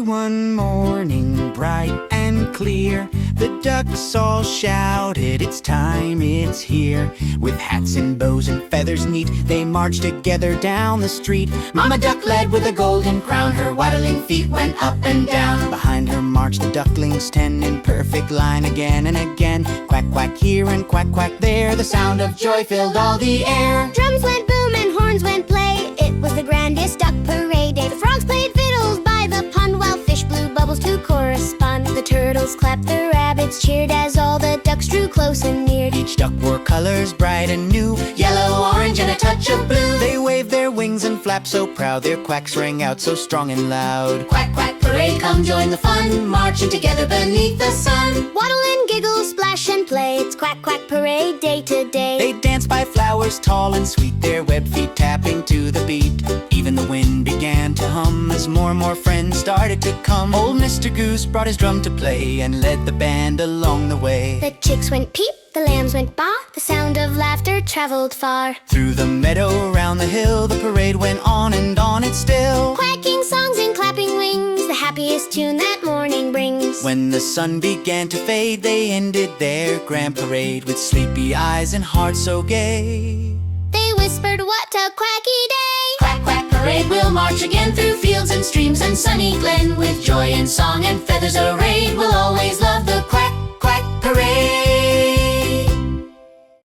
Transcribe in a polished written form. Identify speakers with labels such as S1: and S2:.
S1: one morning, bright and clear, the ducks all shouted, "It's time, it's here." With hats and bows and feathers neat, they marched together down the street. Mama Duck led with a golden crown, her waddling feet went up and down. Behind her marched the ducklings 10 in perfect line again and again. Quack, quack here and quack, quack there, the sound of joy filled all the air.
S2: Drums went boom and horns went play, it was the grandest duck parade day. The frogs played fiddles by the pond, while fish blew bubbles to correspond. The turtles clapped, the rabbits cheered, as all the ducks drew close and near.
S1: Each duck wore colors bright and new, yellow, orange, and a touch of blue. They waved their wings and flapped so proud, their quacks rang out so strong and loud.
S3: Quack, quack, parade, come join the fun, marching together beneath the sun.
S2: Waddle and giggle, splash and play, it's Quack Quack Parade day to day.
S1: They danced by flowers tall and sweet, their webbed feet tapping to the beat. Even the wind began to hum as more and more friends started to come. Old Mr. Goose brought his drum to play and led the band along the way.
S2: The chicks went peep, the lambs went baa, the sound of laughter traveled far.
S1: Through the meadow, round the hill, the parade went on and on it still.
S2: Quacking songs and clapping wings, the happiest tune that morning brings.
S1: When the sun began to fade, they ended their grand parade with sleepy eyes and hearts so gay.
S2: They whispered, "What a quacky day!"
S3: Quack, quack, parade, we'll march again through fields and streams and sunny glen. With joy and song and feathers arrayed, we'll always love the Quack, Quack Parade.